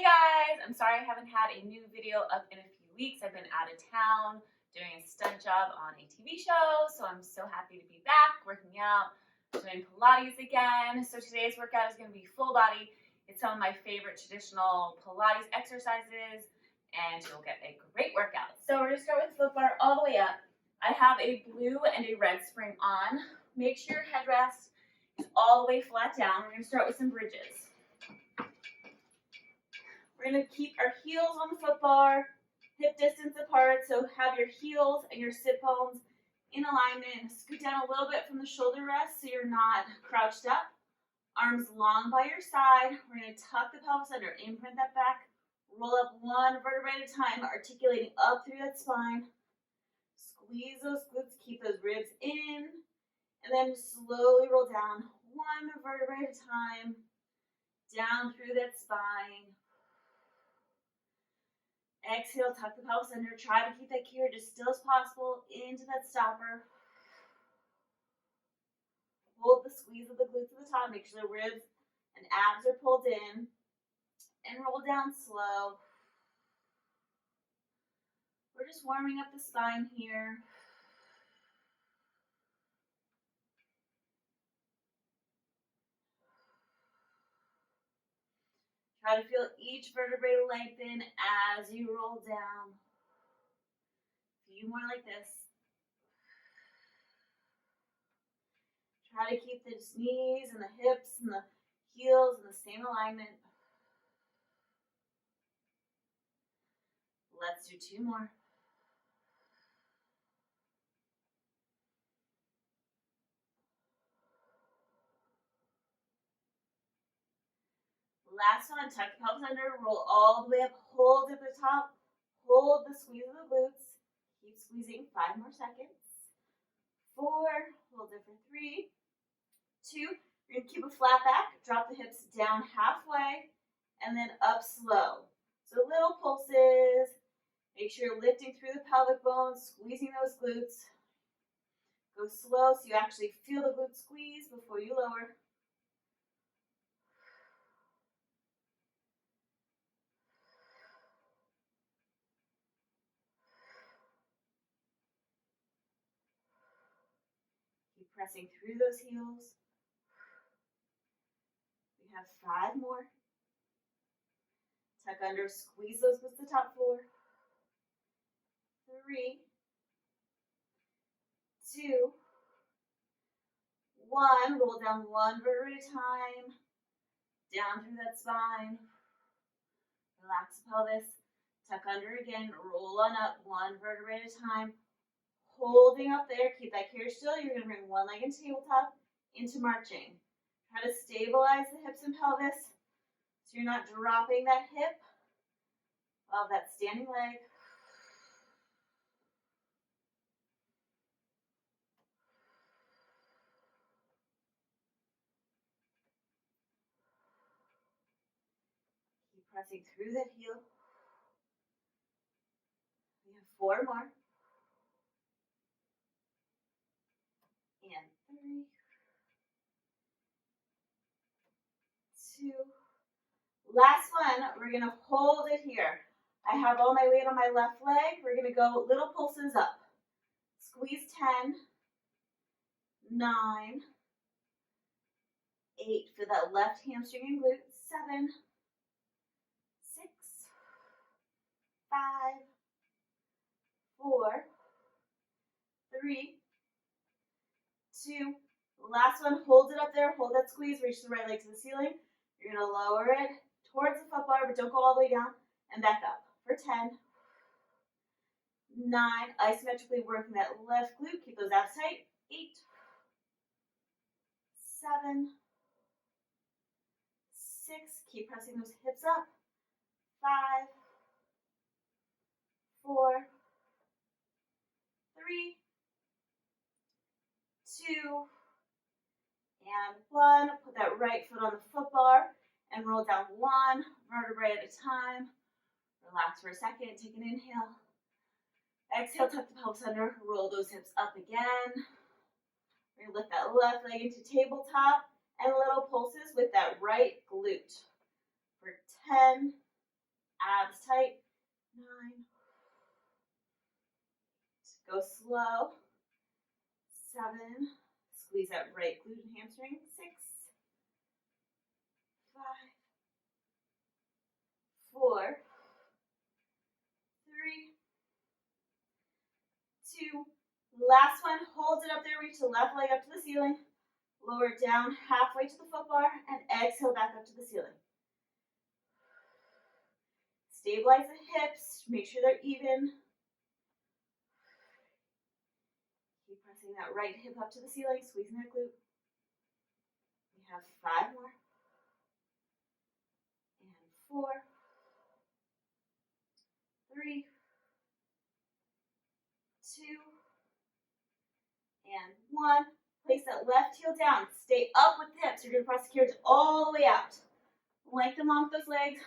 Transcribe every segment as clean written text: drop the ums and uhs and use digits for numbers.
guys, I'm sorry I haven't had a new video up in a few weeks. I've been out of town doing a stunt job on a TV show, so I'm so happy to be back working out, doing Pilates again. So today's workout is going to be full body. It's some of my favorite traditional Pilates exercises, and you'll get a great workout. So we're going to start with the foot bar all the way up. I have a blue and a red spring on. Make sure your headrest is all the way flat down. We're going to start with some bridges. We're going to keep our heels on the foot bar, hip distance apart, so have your heels and your sit bones in alignment. Scoot down a little bit from the shoulder rest so you're not crouched up. Arms long by your side. We're going to tuck the pelvis under, imprint that back, roll up one vertebrae at a time, articulating up through that spine. Squeeze those glutes, keep those ribs in, and then slowly roll down one vertebrae at a time, down through that spine. Exhale, tuck the pelvis under. Try to keep that carriage as still as possible into that stopper. Hold the squeeze of the glutes at the top. Make sure the ribs and abs are pulled in. And roll down slow. We're just warming up the spine here. Try to feel each vertebrae lengthen as you roll down. A few more like this. Try to keep the knees and the hips and the heels in the same alignment. Let's do two more. Last one, tuck the pelvis under, roll all the way up, hold at the top, hold the squeeze of the glutes. Keep squeezing, 5 more seconds. 4, hold it for 3, 2. You're going to keep a flat back, drop the hips down halfway, and then up slow. So little pulses. Make sure you're lifting through the pelvic bones, squeezing those glutes. Go slow so you actually feel the glutes squeeze before you lower. Keep pressing through those heels. We have 5 more. Tuck under, squeeze those glutes to the top. 4, 3, 2, 1. Roll down one vertebrae at a time. Down through that spine. Relax the pelvis. Tuck under again. Roll on up one vertebrae at a time. Holding up there. Keep that carriage still. You're going to bring one leg into tabletop into marching. Try to stabilize the hips and pelvis so you're not dropping that hip of that standing leg. Keep pressing through that heel. We have 4 more. And 3, 2. Last one, we're going to hold it here. I have all my weight on my left leg. We're going to go little pulses up. Squeeze 10, 9, 8. Feel that left hamstring and glute. 7, 6, 5, 4, 3, 2. Last one, hold it up there. Hold that squeeze. Reach the right leg to the ceiling. You're going to lower it towards the foot bar, but don't go all the way down. And back up for 10, 9. Isometrically working that left glute. Keep those abs tight. 8, 7, 6. Keep pressing those hips up. 5, 4, 3, 2, and 1. Put that right foot on the foot bar and roll down one vertebrae at a time. Relax for a second. Take an inhale. Exhale, tuck the pelvis under. Roll those hips up again. We're going to lift that left leg into tabletop and little pulses with that right glute for 10, abs tight. 9. Go slow. 7. Squeeze that right glute and hamstring. 6. 5. 4. 3. 2. Last one. Hold it up there. Reach the left leg up to the ceiling. Lower it down halfway to the foot bar and exhale back up to the ceiling. Stabilize the hips. Make sure they're even. Keep pressing that right hip up to the ceiling, squeezing that glute. We have 5 more. And 4. 3. 2. And 1. Place that left heel down. Stay up with the hips. You're going to press the carriage all the way out. Lengthen along those legs.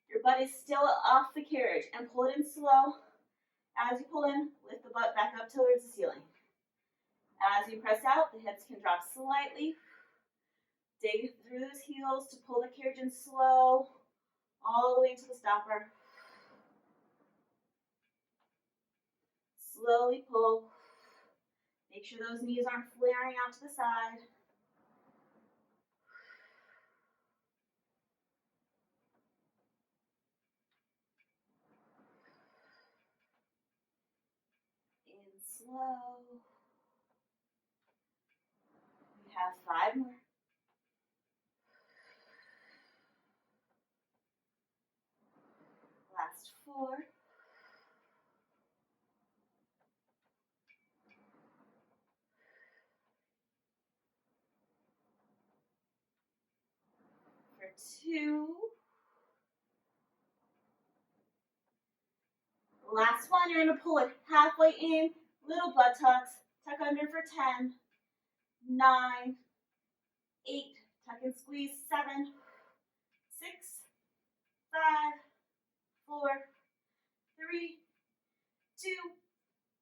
Your butt is still off the carriage. And pull it in slow. As you pull in, lift the butt back up towards the ceiling. As you press out, the hips can drop slightly. Dig through those heels to pull the carriage in slow. All the way into the stopper. Slowly pull. Make sure those knees aren't flaring out to the side. In slow. We have 5 more. Last 4. For 2. Last one, you're going to pull it halfway in, little buttocks, tuck under for 10, 9, 8, tuck and squeeze, 7, 6, 5, 4, 3, 2,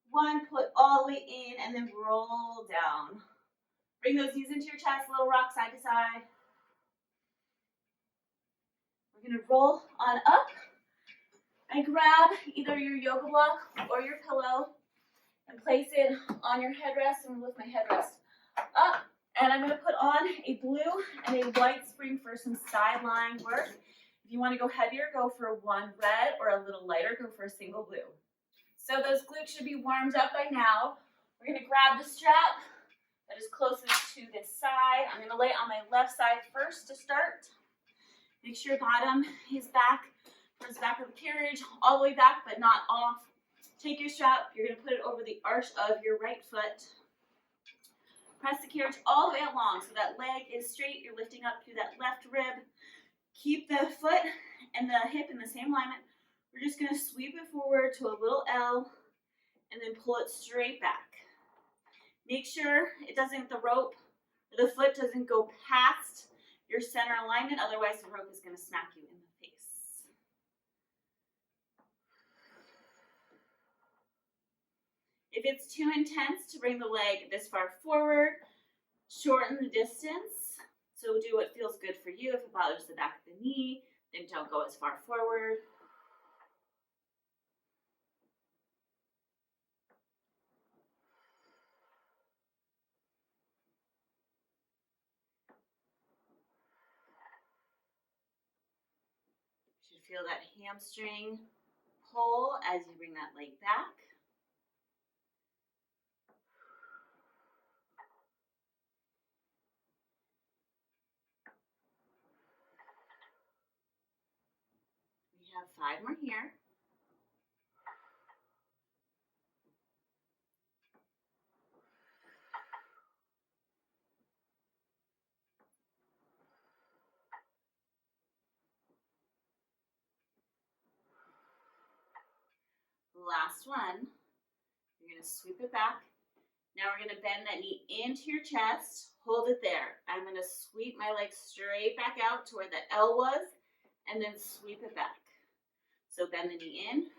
1. Pull it all the way in and then roll down. Bring those knees into your chest, little rock side to side. We're going to roll on up and grab either your yoga block or your pillow and place it on your headrest. And lift my headrest up. And I'm going to put on a blue and a white spring for some sideline work. If you want to go heavier, go for one red, or a little lighter, go for a single blue. So those glutes should be warmed up by now. We're going to grab the strap that is closest to this side. I'm going to lay it on my left side first to start. Make sure your bottom is back towards the back of the carriage, all the way back, but not off. Take your strap. You're going to put it over the arch of your right foot. Press the carriage all the way along so that leg is straight. You're lifting up through that left rib. Keep the foot and the hip in the same alignment. We're just going to sweep it forward to a little L and then pull it straight back. Make sure it doesn't, the rope, the foot doesn't go past your center alignment, otherwise the rope is going to smack you in the face. If it's too intense to bring the leg this far forward, shorten the distance. So do what feels good for you. If it bothers the back of the knee, then don't go as far forward. You should feel that hamstring pull as you bring that leg back. We have 5 more here. Last one. You're going to sweep it back. Now we're going to bend that knee into your chest. Hold it there. I'm going to sweep my leg straight back out to where the L was, and then sweep it back. So bend the knee in,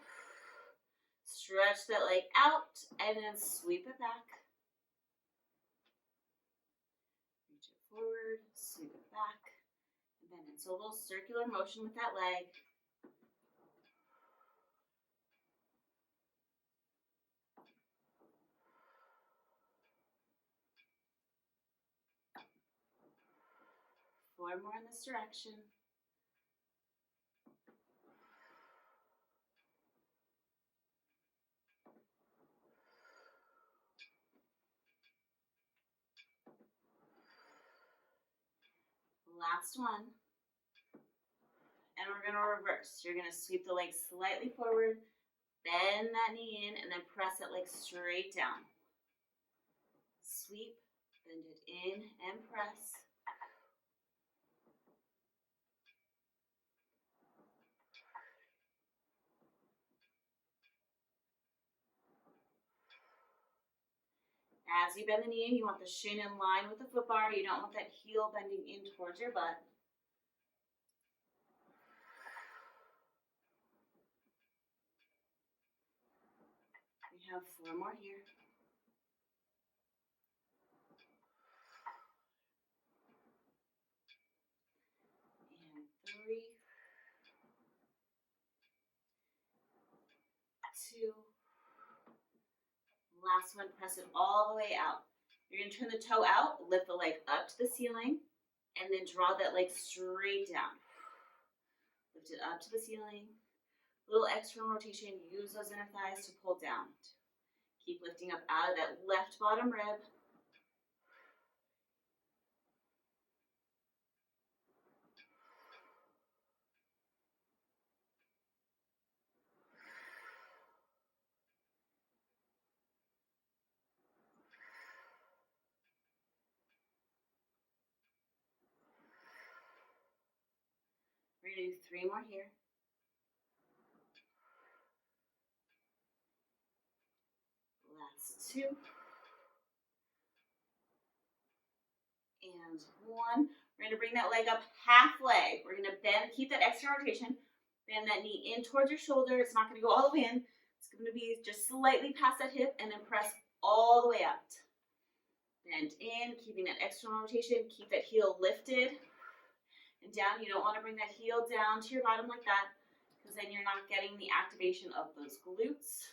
stretch that leg out, and then sweep it back. Reach it forward, sweep it back, and bend it. So a little circular motion with that leg. 4 more in this direction. Last one. And we're going to reverse. You're going to sweep the leg slightly forward, bend that knee in, and then press that leg straight down. Sweep, bend it in, and press. As you bend the knee in, you want the shin in line with the foot bar. You don't want that heel bending in towards your butt. We have 4 more here. And 3, 2. Last one, press it all the way out. You're going to turn the toe out, lift the leg up to the ceiling, and then draw that leg straight down. Lift it up to the ceiling. Little external rotation. Use those inner thighs to pull down. Keep lifting up out of that left bottom rib. We're going to do 3 more here. Last 2. And 1. We're going to bring that leg up halfway. We're going to bend, keep that external rotation. Bend that knee in towards your shoulder. It's not going to go all the way in. It's going to be just slightly past that hip, and then press all the way out. Bend in, keeping that external rotation. Keep that heel lifted and down. You don't want to bring that heel down to your bottom like that, because then you're not getting the activation of those glutes.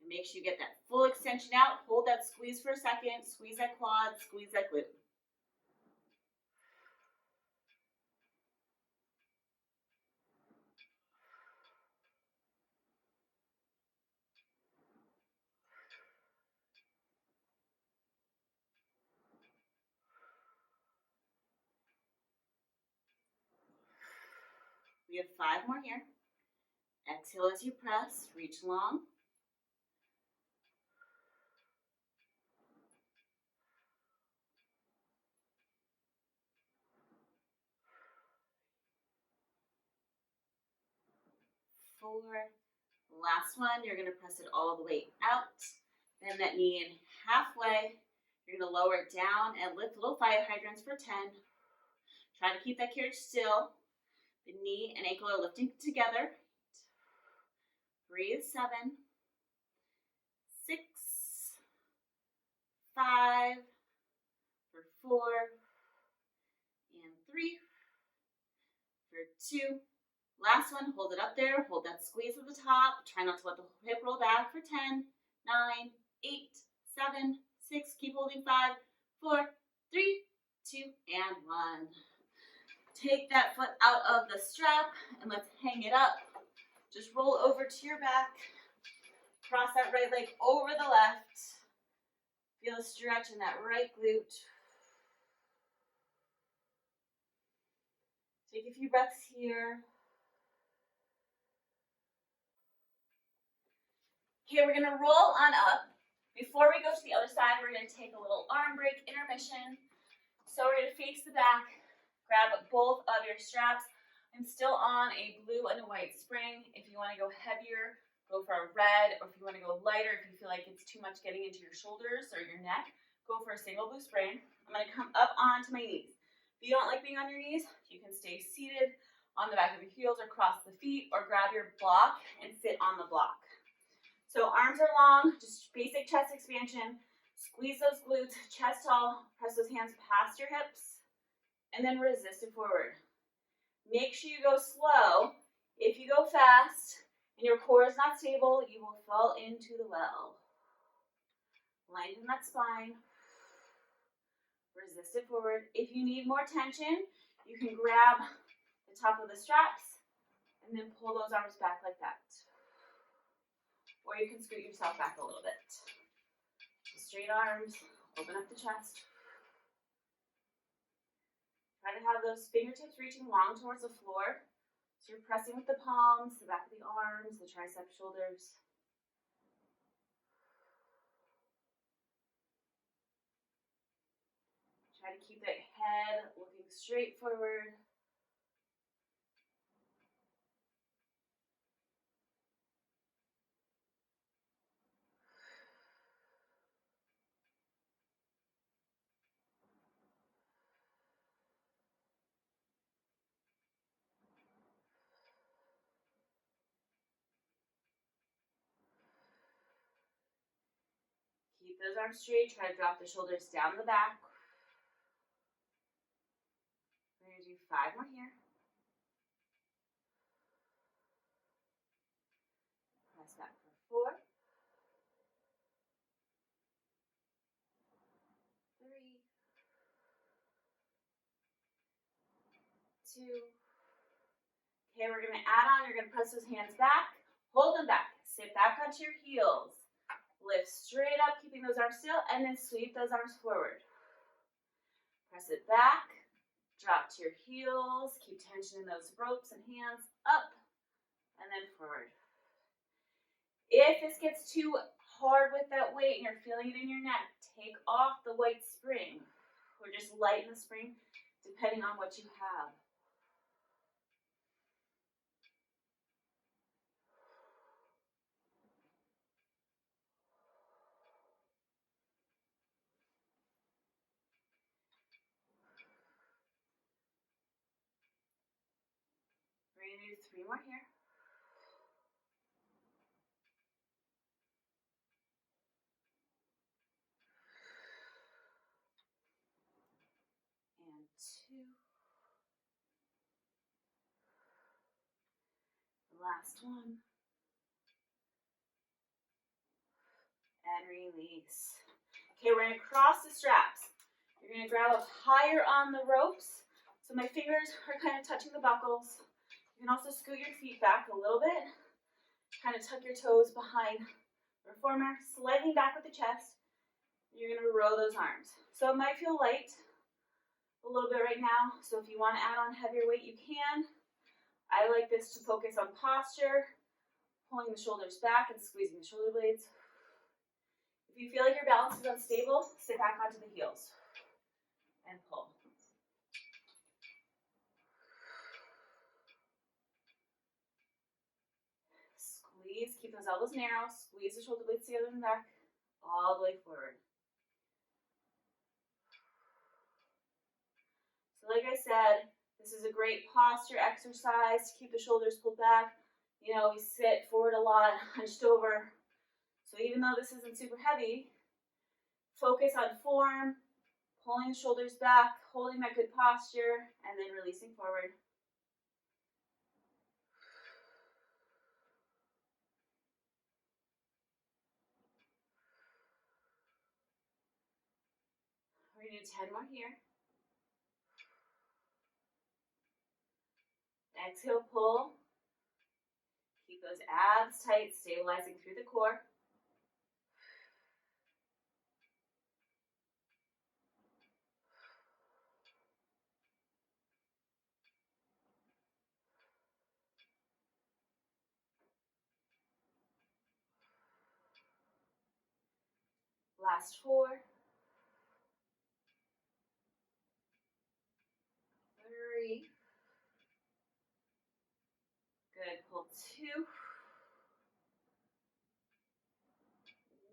And make sure you get that full extension out. Hold that squeeze for a second. Squeeze that quad, squeeze that glute. We have 5 more here. Exhale as you press, reach long. Four. Last one, you're going to press it all the way out. Bend that knee in halfway. You're going to lower it down and lift little fire hydrants for 10. Try to keep that carriage still. The knee and ankle are lifting together. Breathe. 7, 6, 5, for 4, and 3, for 2. Last one, hold it up there. Hold that squeeze at the top. Try not to let the hip roll back for 10, 9, 8, 7, 6. Keep holding. 5, 4, 3, 2, and 1. Take that foot out of the strap and let's hang it up. Just roll over to your back. Cross that right leg over the left. Feel a stretch in that right glute. Take a few breaths here. Okay, we're going to roll on up. Before we go to the other side, we're going to take a little arm break intermission. So we're going to face the back, grab both of your straps. I'm still on a blue and a white spring. If you want to go heavier, go for a red, or if you want to go lighter, if you feel like it's too much getting into your shoulders or your neck, go for a single blue spring. I'm going to come up onto my knees. If you don't like being on your knees, you can stay seated on the back of your heels or cross the feet, or grab your block and sit on the block. So arms are long, just basic chest expansion. Squeeze those glutes, chest tall, press those hands past your hips, and then resist it forward. Make sure you go slow. If you go fast and your core is not stable, you will fall into the well. Lengthen that spine. Resist it forward. If you need more tension, you can grab the top of the straps and then pull those arms back like that. Or you can scoot yourself back a little bit. Straight arms, open up the chest. Try to have those fingertips reaching long towards the floor. So you're pressing with the palms, the back of the arms, the tricep shoulders. Try to keep that head looking straight forward. Keep those arms straight. Try to drop the shoulders down the back. We're going to do 5 more here. Press back for 4, 3, 2. Okay, we're going to add on. You're going to press those hands back. Hold them back. Sit back onto your heels. Lift straight up, keeping those arms still, and then sweep those arms forward. Press it back. Drop to your heels. Keep tension in those ropes and hands. Up, and then forward. If this gets too hard with that weight and you're feeling it in your neck, take off the white spring, or just lighten the spring, depending on what you have. We're going to do 3 more here. And 2. The last one. And release. Okay, we're going to cross the straps. You're going to grab up higher on the ropes. So my fingers are kind of touching the buckles. You can also scoot your feet back a little bit. Kind of tuck your toes behind the reformer, sliding back with the chest. You're going to row those arms. So it might feel light a little bit right now. So if you want to add on heavier weight, you can. I like this to focus on posture, pulling the shoulders back and squeezing the shoulder blades. If you feel like your balance is unstable, sit back onto the heels and pull. Squeeze, keep those elbows narrow, squeeze the shoulder blades together in the back, all the way forward. So like I said, this is a great posture exercise to keep the shoulders pulled back. You know, we sit forward a lot, hunched over. So even though this isn't super heavy, focus on form, pulling the shoulders back, holding that good posture, and then releasing forward. We're going to do 10 more here. Exhale, pull. Keep those abs tight, stabilizing through the core. Last 4. 3. Good. Pull 2.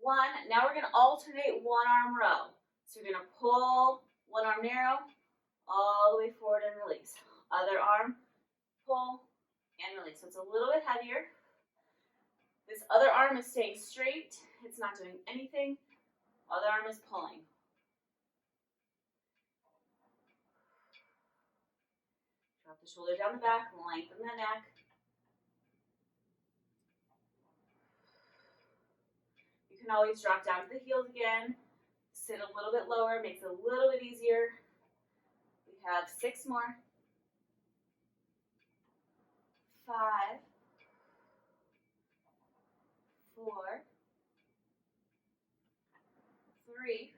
1. Now we're going to alternate one arm row. So you're going to pull one arm narrow, all the way forward and release. Other arm, pull and release. So it's a little bit heavier. This other arm is staying straight. It's not doing anything. Other arm is pulling. Drop the shoulder down the back, lengthen the neck. You can always drop down to the heels again. Sit a little bit lower, makes it a little bit easier. We have 6 more. 5, 4, 3,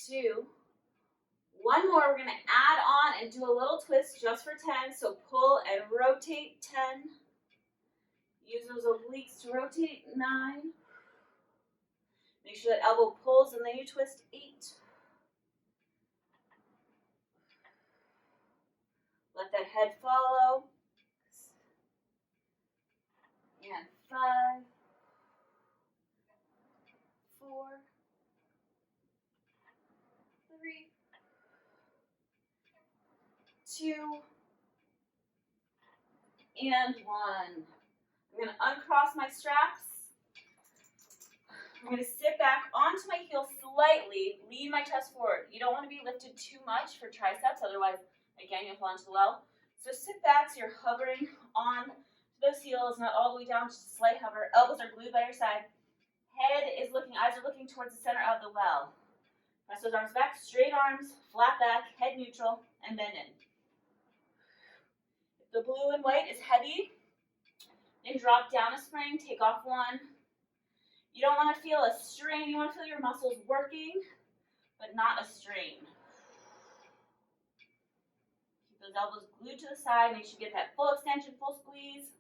2, 1 more. We're going to add on and do a little twist just for 10. So pull and rotate 10. Use those obliques to rotate 9. Make sure that elbow pulls and then you twist 8. Let that head follow. And 5, 4, 3, 2, and 1. I'm going to uncross my straps. I'm going to sit back onto my heels slightly, lean my chest forward. You don't want to be lifted too much for triceps, otherwise, again, you'll fall into the well. So sit back so you're hovering on those heels, not all the way down, just a slight hover. Elbows are glued by your side. Head is looking, eyes are looking towards the center of the well. Press those arms back, straight arms, flat back, head neutral, and bend in. If the blue and white is heavy, then drop down a spring, take off 1. You don't want to feel a strain, you want to feel your muscles working, but not a strain. Keep those elbows glued to the side, make sure you get that full extension, full squeeze.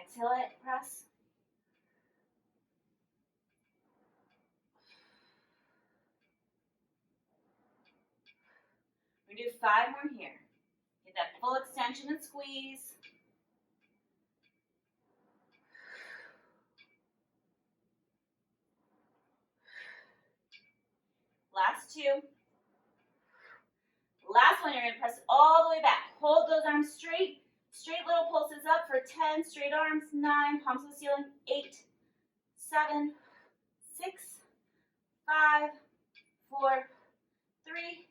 Exhale it, press. We do 5 more here. Get that full extension and squeeze. Last 2. Last one, you're going to press it all the way back. Hold those arms straight. Straight little pulses up for 10. Straight arms, 9. Palms to the ceiling, 8, 7, 6, 5, 4, 3,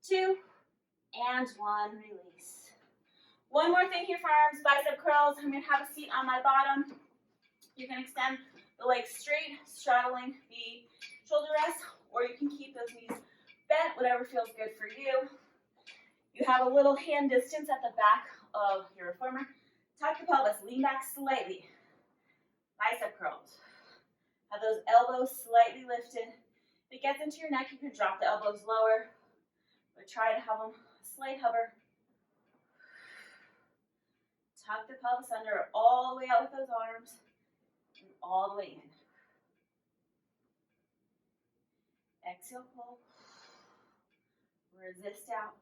2, and 1. Release. One more thing here for arms, bicep curls. I'm going to have a seat on my bottom. You can extend the legs straight, straddling the shoulder rest, or you can keep those knees bent, whatever feels good for you. You have a little hand distance at the back of your reformer. Tuck the pelvis, lean back slightly. Bicep curls. Have those elbows slightly lifted. If it gets into your neck, you can drop the elbows lower, but try to have them slight hover. Tuck the pelvis under, all the way out with those arms, and all the way in. Exhale, pull. Resist out.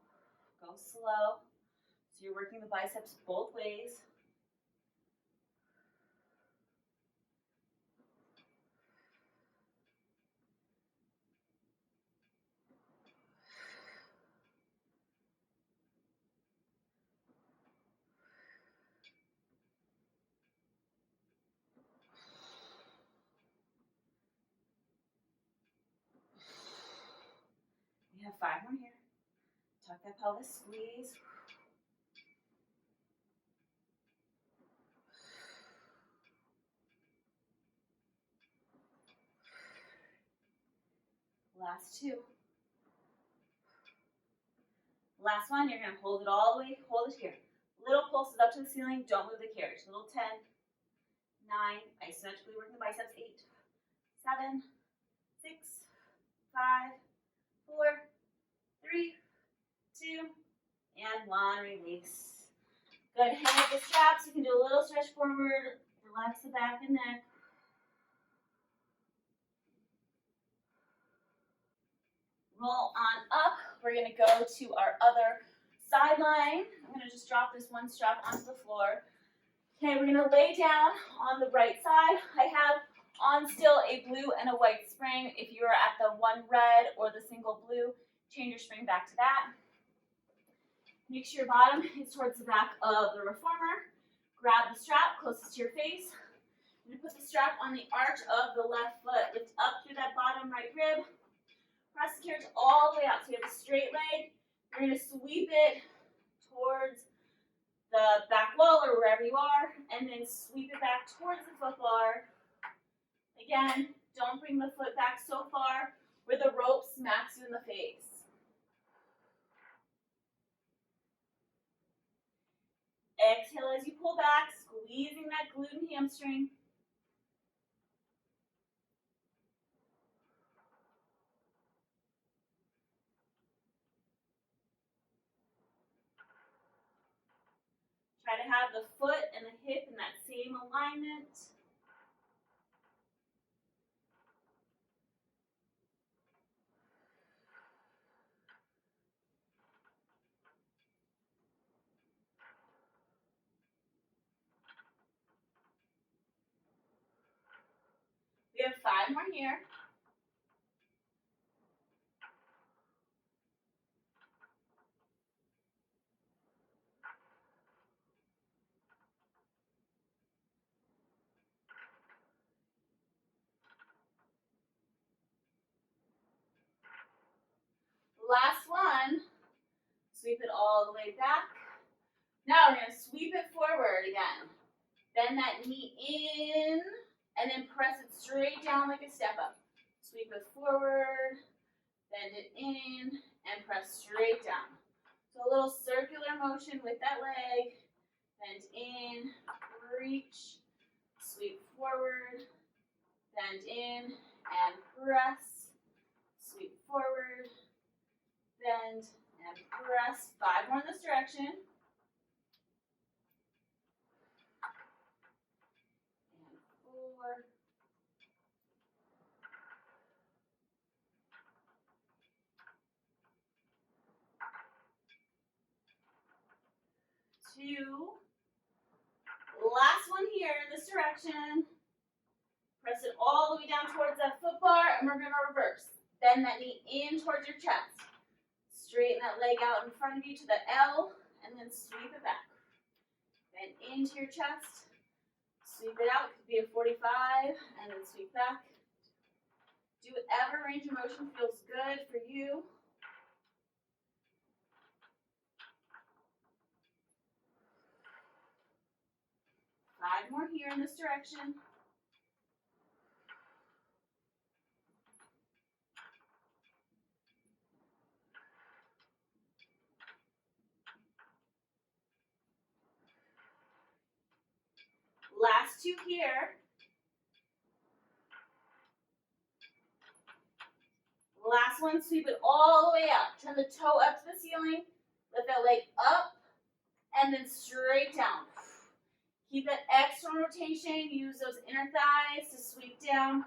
Go slow. So you're working the biceps both ways. We have 5 more here. Tuck that pelvis, squeeze. Last 2. Last one, you're going to hold it all the way, hold it here. Little pulses up to the ceiling, don't move the carriage. Little 10, 9, isometrically working the biceps, 8, 7, 6, 5, 4, 3, 2, and 1. Release. Good. Hang up the straps. You can do a little stretch forward. Relax the back and neck. Roll on up. We're going to go to our other sideline. I'm going to just drop this one strap onto the floor. Okay, we're going to lay down on the right side. I have on still a blue and a white spring. If you're at the one red or the single blue, change your spring back to that. Make sure your bottom is towards the back of the reformer. Grab the strap closest to your face. You're going to put the strap on the arch of the left foot. Lift up through that bottom right rib. Press the carriage all the way out. So you have a straight leg. You're going to sweep it towards the back wall or wherever you are, and then sweep it back towards the foot bar. Again, don't bring the foot back so far where the rope smacks you in the face. Exhale as you pull back, squeezing that glute and hamstring. Try to have the foot and the hip in that same alignment. We have 5 more here. Last one. Sweep it all the way back. Now we're going to sweep it forward again. Bend that knee in, and then press it straight down like a step up. Sweep it forward, bend it in, and press straight down. So a little circular motion with that leg. Bend in, reach, sweep forward, bend in, and press. Sweep forward, bend, and press. 5 more in this direction. And 4. 2. Last one here in this direction. Press it all the way down towards that foot bar, and we're going to reverse. Bend that knee in towards your chest. Straighten that leg out in front of you to the L, and then sweep it back. Bend into your chest. Sweep it out. Could be a 45, and then sweep back. Do whatever range of motion feels good for you. Five more here in this direction. Last 2 here. Last one, sweep it all the way up. Turn the toe up to the ceiling. Lift that leg up and then straight down. Keep that external rotation. Use those inner thighs to sweep down.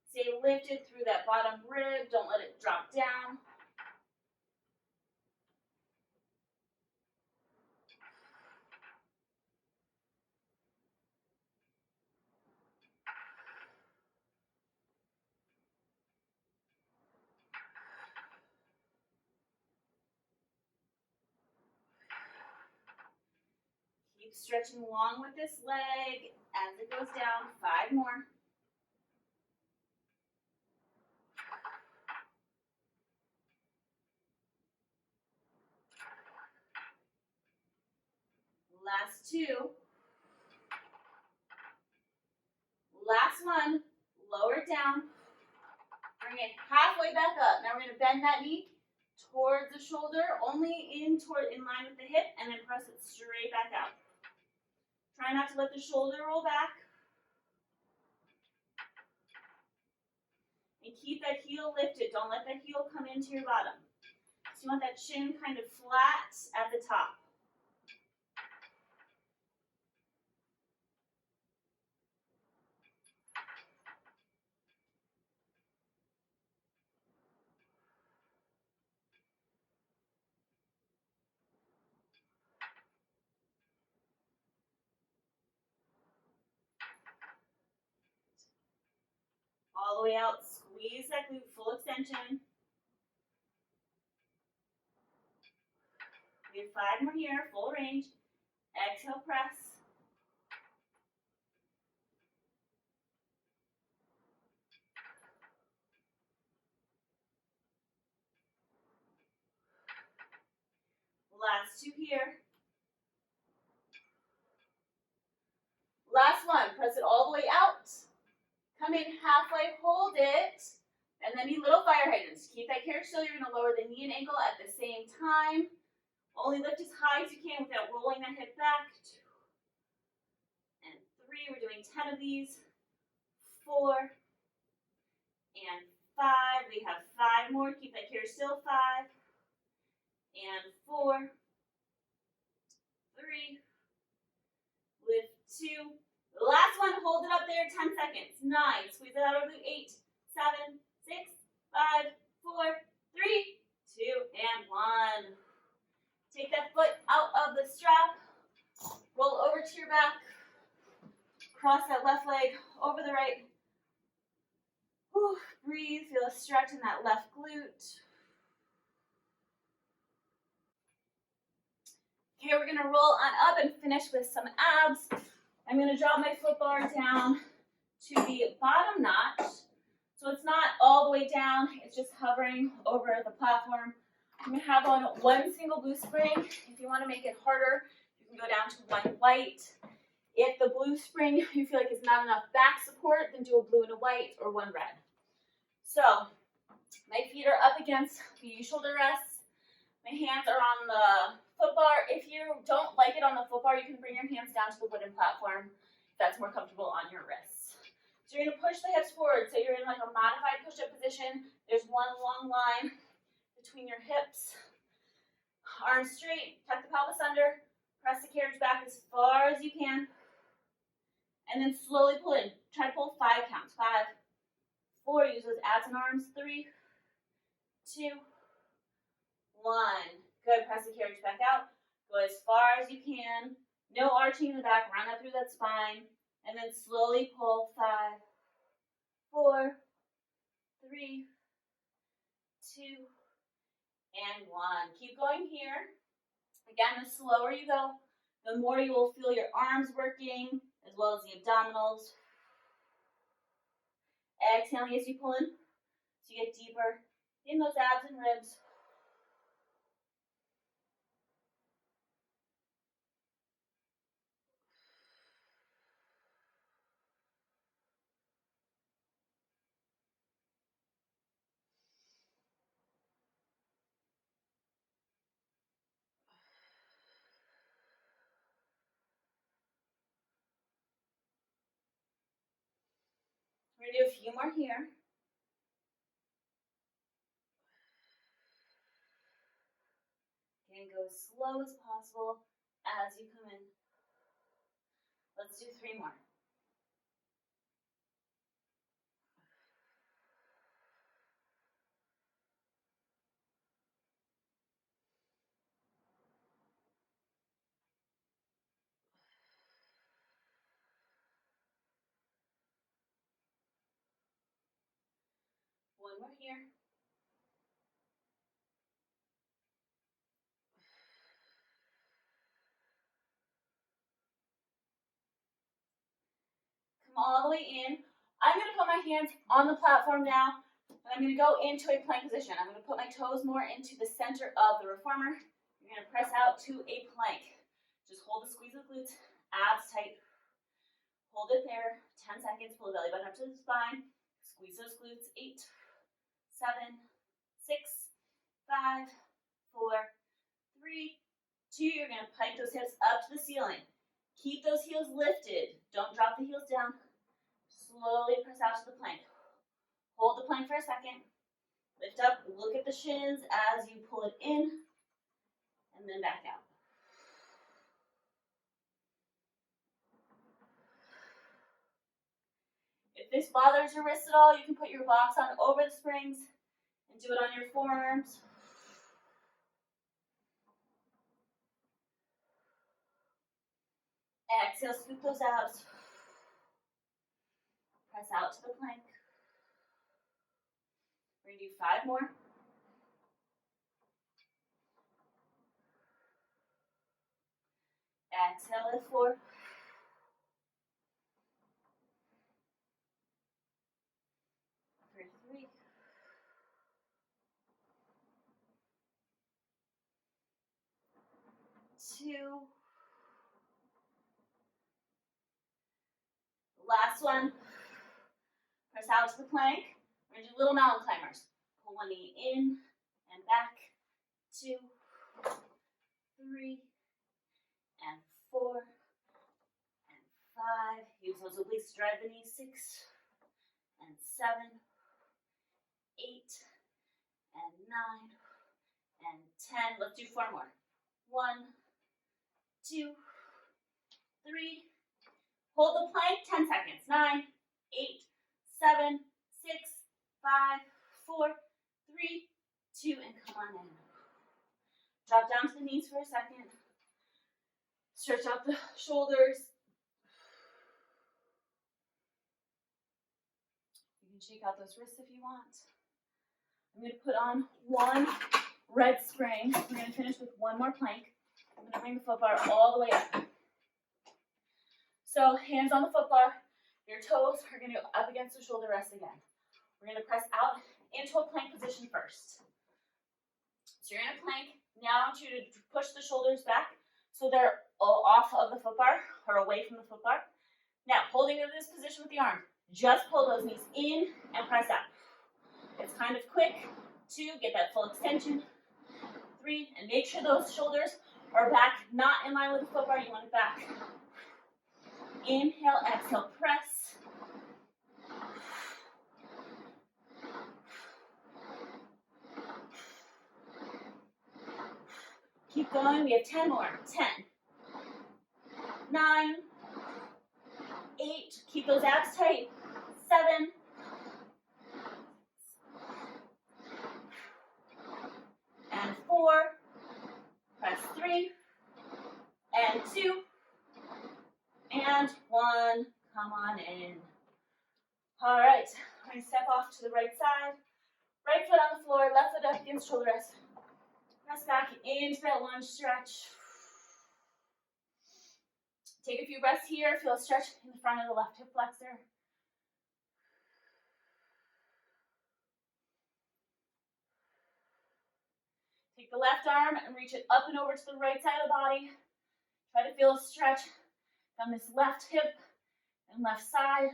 Stay lifted through that bottom rib. Don't let it drop down. Keep stretching along with this leg as it goes down. 5 more. Last 2. Last one. Lower it down. Bring it halfway back up. Now we're going to bend that knee towards the shoulder, only in line with the hip, and then press it straight back out. Try not to let the shoulder roll back. And keep that heel lifted. Don't let that heel come into your bottom. So you want that chin kind of flat at the top. All the way out, squeeze that glute, full extension. We have 5 more here, full range. Exhale, press. Last two here. Last one, press it all the way out. Come in halfway, hold it, and then be little fire hydrants. Keep that carriage still. You're going to lower the knee and ankle at the same time. Only lift as high as you can without rolling that hip back. 2 and 3. We're doing 10 of these. 4 and 5. We have 5 more. Keep that carriage still. 5 and 4. 3. Lift 2. The last one, hold it up there, 10 seconds. 9, squeeze it out over the 8, 7, 6, 5, 4, 3, 2, and 1. Take that foot out of the strap, roll over to your back, cross that left leg over the right. Whew, breathe, feel a stretch in that left glute. Okay, we're gonna roll on up and finish with some abs. I'm going to drop my foot bar down to the bottom notch. So it's not all the way down, it's just hovering over the platform. I'm going to have on one single blue spring. If you want to make it harder, you can go down to one white. If the blue spring you feel like is not enough back support, then do a blue and a white or one red. So my feet are up against the shoulder rests. My hands are on the foot bar. If you don't like it on the foot bar, you can bring your hands down to the wooden platform. That's more comfortable on your wrists. So you're going to push the hips forward. So you're in like a modified push-up position. There's one long line between your hips. Arms straight. Tuck the pelvis under. Press the carriage back as far as you can. And then slowly pull in. Try to pull 5 counts. 5, 4. Use those abs and arms. 3, 2, 1. Good, press the carriage back out. Go as far as you can. No arching in the back, run up through that spine. And then slowly pull 5, 4, 3, 2, and 1. Keep going here. Again, the slower you go, the more you will feel your arms working, as well as the abdominals. Exhaling as you pull in, so you get deeper in those abs and ribs. We're going to do a few more here. Again, go as slow as possible as you come in. Let's do 3 more. One more here. Come all the way in. I'm going to put my hands on the platform now, and I'm going to go into a plank position. I'm going to put my toes more into the center of the reformer. You're going to press out to a plank. Just hold the squeeze of the glutes, abs tight. Hold it there, 10 seconds, pull the belly button up to the spine. Squeeze those glutes, 8, 7, 6, 5, 4, 3, 2. You're going to pike those hips up to the ceiling. Keep those heels lifted. Don't drop the heels down. Slowly press out to the plank. Hold the plank for a second. Lift up, look at the shins as you pull it in, and then back out. If this bothers your wrists at all, you can put your box on over the springs and do it on your forearms. Exhale, scoop those abs. Press out to the plank. We're going to do 5 more. Exhale at 4. 3. 2. 2. Last one. Press out to the plank. We're going to do little mountain climbers. Pull one knee in and back. 2, 3, and 4, and 5. Use those obliques to drive the knees. 6, and 7, 8, and 9, and 10. Let's do 4 more. 1, 2, 3. Hold the plank, 10 seconds. 9, 8, 7, 6, 5, 4, 3, 2, and come on in. Drop down to the knees for a second. Stretch out the shoulders. You can shake out those wrists if you want. I'm going to put on one red spring. We're going to finish with one more plank. I'm going to bring the foot bar all the way up. So hands on the foot bar. Your toes are going to go up against the shoulder rest again. We're going to press out into a plank position first. So you're in a plank. Now I want you to push the shoulders back so they're off of the foot bar or away from the foot bar. Now, holding in this position with the arm, just pull those knees in and press out. It's kind of quick. 2, get that full extension. 3, and make sure those shoulders are back, not in line with the foot bar. You want it back. Inhale, exhale, press. Keep going. We have 10 more. 10, 9, 8. Keep those abs tight. 7, and 4. Press 3, and 2, and 1. Come on in. All right. We're going to step off to the right side. Right foot on the floor, left foot up against shoulder rest. Press back into that lunge stretch. Take a few breaths here. Feel a stretch in the front of the left hip flexor. Take the left arm and reach it up and over to the right side of the body. Try to feel a stretch down this left hip and left side.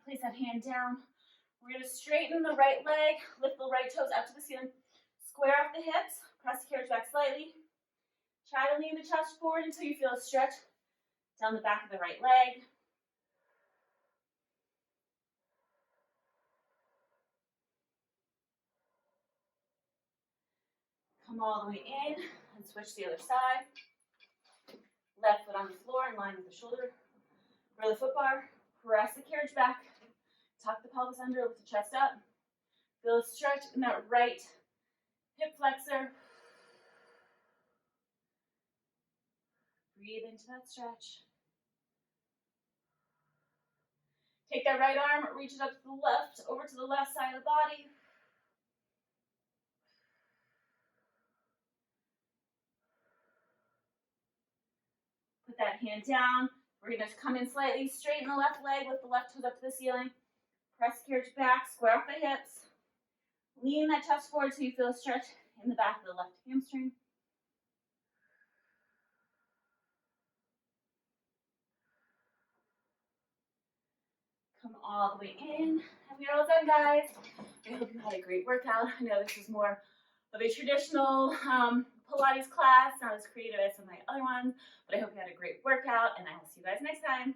Place that hand down. We're going to straighten the right leg, lift the right toes up to the ceiling, square off the hips, press the carriage back slightly. Try to lean the chest forward until you feel a stretch down the back of the right leg. Come all the way in and switch to the other side. Left foot on the floor in line with the shoulder or the foot bar. Press the carriage back. Tuck the pelvis under, lift the chest up. Feel a stretch in that right hip flexor. Breathe into that stretch. Take that right arm, reach it up to the left, over to the left side of the body. Put that hand down. We're going to come in slightly, straighten the left leg, lift the left toes up to the ceiling. Press the carriage back, square off the hips. Lean that chest forward so you feel a stretch in the back of the left hamstring. Come all the way in. And we're all done, guys. I hope you had a great workout. I know this is more of a traditional Pilates class, not as creative as some of my other ones, but I hope you had a great workout, and I will see you guys next time.